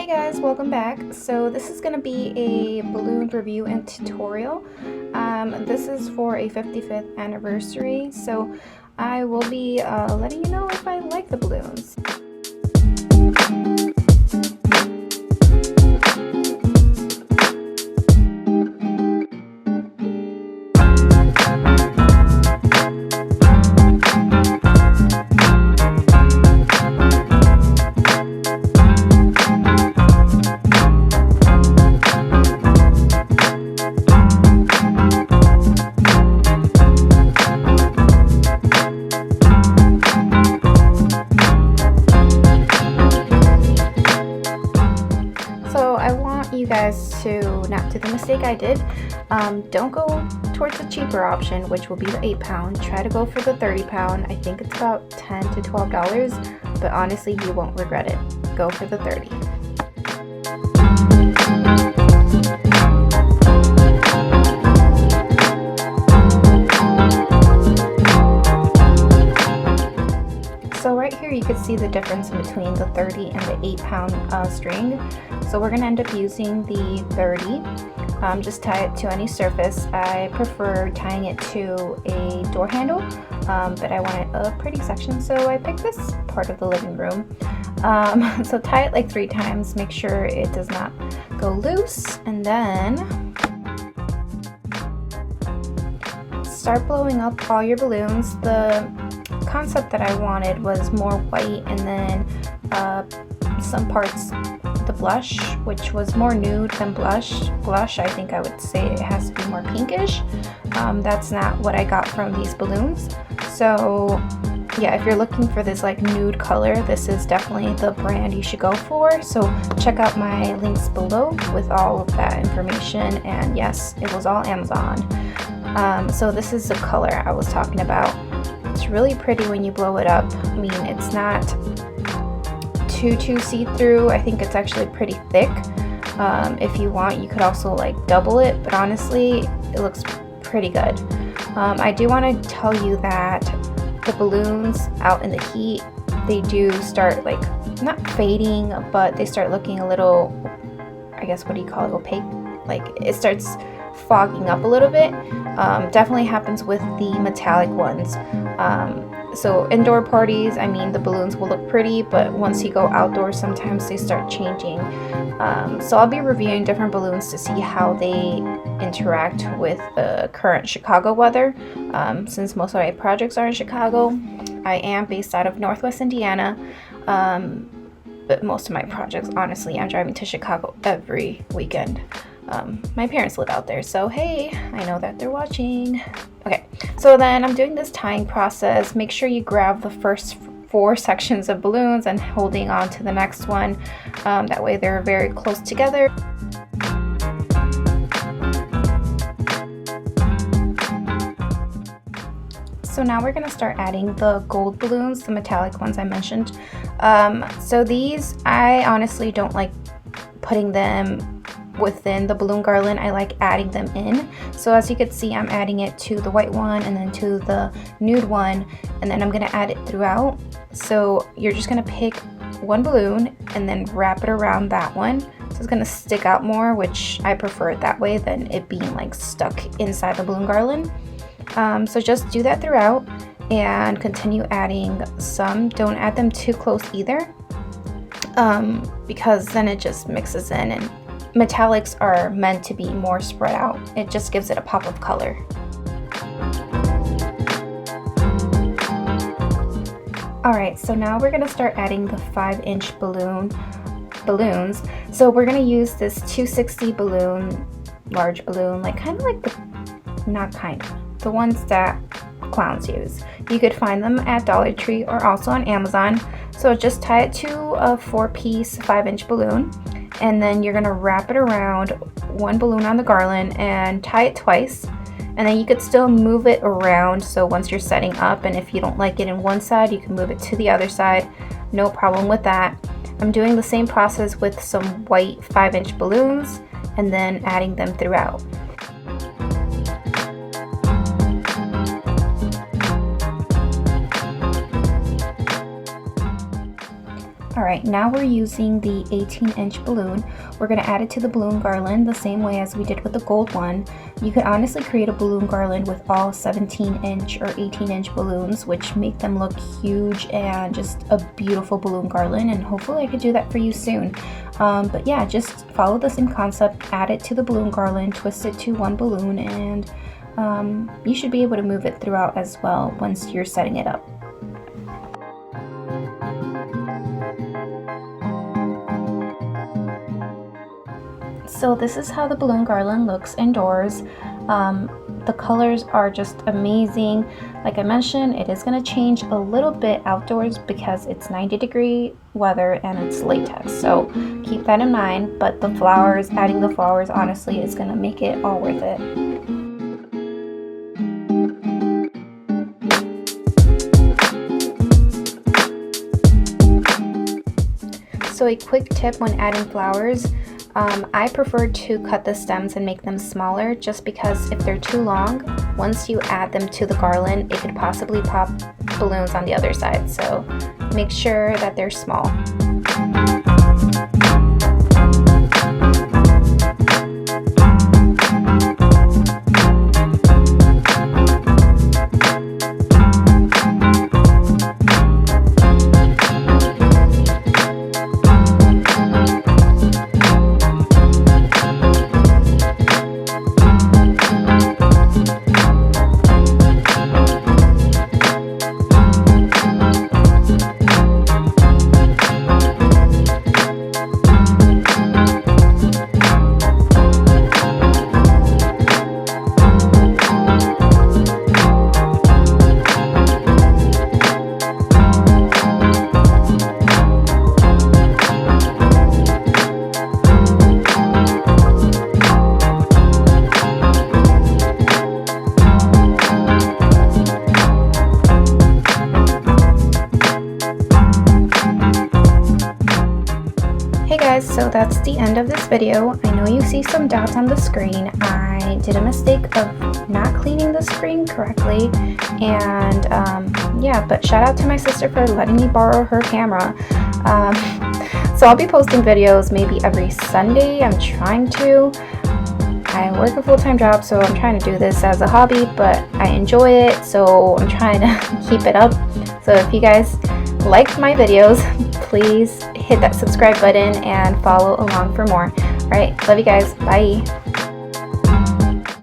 Hey guys, welcome back. So this is going to be a balloon review and tutorial. This is for a 55th anniversary, so I will be letting you know if I like the balloons. So I want you guys to not do the mistake I did. Don't go towards the cheaper option, which will be the 8-pound. Try to go for the 30-pound. I think it's about $10 to $12, but honestly you won't regret it. Go for the 30. So right here you can see the difference between the 30 and the 8-pound string. So we're going to end up using the 30. Just tie it to any surface. I prefer tying it to a door handle, but I wanted a pretty section, so I picked this part of the living room. So tie it like 3 times, make sure it does not go loose, and then start blowing up all your balloons. The concept that I wanted was more white and then some parts the blush, which was more nude than blush. Blush, I think I would say it has to be more pinkish. That's not what I got from these balloons. So yeah, if you're looking for this like nude color, this is definitely the brand you should go for. So check out my links below with all of that information, and yes, it was all Amazon. So this is the color I was talking about. It's really pretty when you blow it up. I mean, it's not too see-through. I think it's actually pretty thick. If you want, you could also like double it, but honestly it looks pretty good. I do want to tell you that the balloons out in the heat, they do start like not fading, but they start looking a little, I guess, what do you call it, opaque? Like it starts fogging up a little bit. Definitely happens with the metallic ones. So indoor parties, I mean, the balloons will look pretty, but once you go outdoors, sometimes they start changing. So I'll be reviewing different balloons to see how they interact with the current Chicago weather. Since most of my projects are in Chicago, I am based out of Northwest Indiana. But most of my projects, honestly, I'm driving to Chicago every weekend. My parents live out there, so hey, I know that they're watching. Okay, so then I'm doing this tying process. Make sure you grab the first 4 sections of balloons and holding on to the next one. That way they're very close together. So now we're going to start adding the gold balloons, the metallic ones I mentioned. So these, I honestly don't like putting them within the balloon garland. I like adding them in. So as you can see, I'm adding it to the white one and then to the nude one, and then I'm going to add it throughout. So you're just going to pick one balloon and then wrap it around that one. So it's going to stick out more, which I prefer it that way than it being like stuck inside the balloon garland. So just do that throughout and continue adding some. Don't add them too close either, because then it just mixes in, and metallics are meant to be more spread out. It just gives it a pop of color. Alright, so now we're going to start adding the 5-inch balloons. So we're going to use this 260 balloon, large balloon, like kind of like the ones that clowns use. You could find them at Dollar Tree or also on Amazon. So just tie it to a 4-piece 5-inch balloon, and then you're going to wrap it around one balloon on the garland and tie it twice. And then you could still move it around, so once you're setting up, and if you don't like it in one side, you can move it to the other side. No problem with that. I'm doing the same process with some white 5-inch balloons and then adding them throughout. Alright, now we're using the 18-inch balloon. We're going to add it to the balloon garland the same way as we did with the gold one. You could honestly create a balloon garland with all 17-inch or 18-inch balloons, which make them look huge and just a beautiful balloon garland, and hopefully I could do that for you soon. But yeah, just follow the same concept, add it to the balloon garland, twist it to one balloon, and you should be able to move it throughout as well once you're setting it up. So this is how the balloon garland looks indoors. The colors are just amazing. Like I mentioned, it is going to change a little bit outdoors because it's 90-degree weather and it's latex. So keep that in mind, but the flowers, adding the flowers, honestly is going to make it all worth it. So a quick tip when adding flowers, I prefer to cut the stems and make them smaller just because if they're too long, once you add them to the garland, it could possibly pop balloons on the other side. So make sure that they're small. So that's the end of this video. I know you see some dots on the screen. I did a mistake of not cleaning the screen correctly, and yeah, but shout out to my sister for letting me borrow her camera. So I'll be posting videos maybe every Sunday. I'm trying to. I work a full-time job, so I'm trying to do this as a hobby, but I enjoy it, so I'm trying to keep it up. So if you guys liked my videos, please hit that subscribe button and follow along for more. Alright, love you guys. Bye.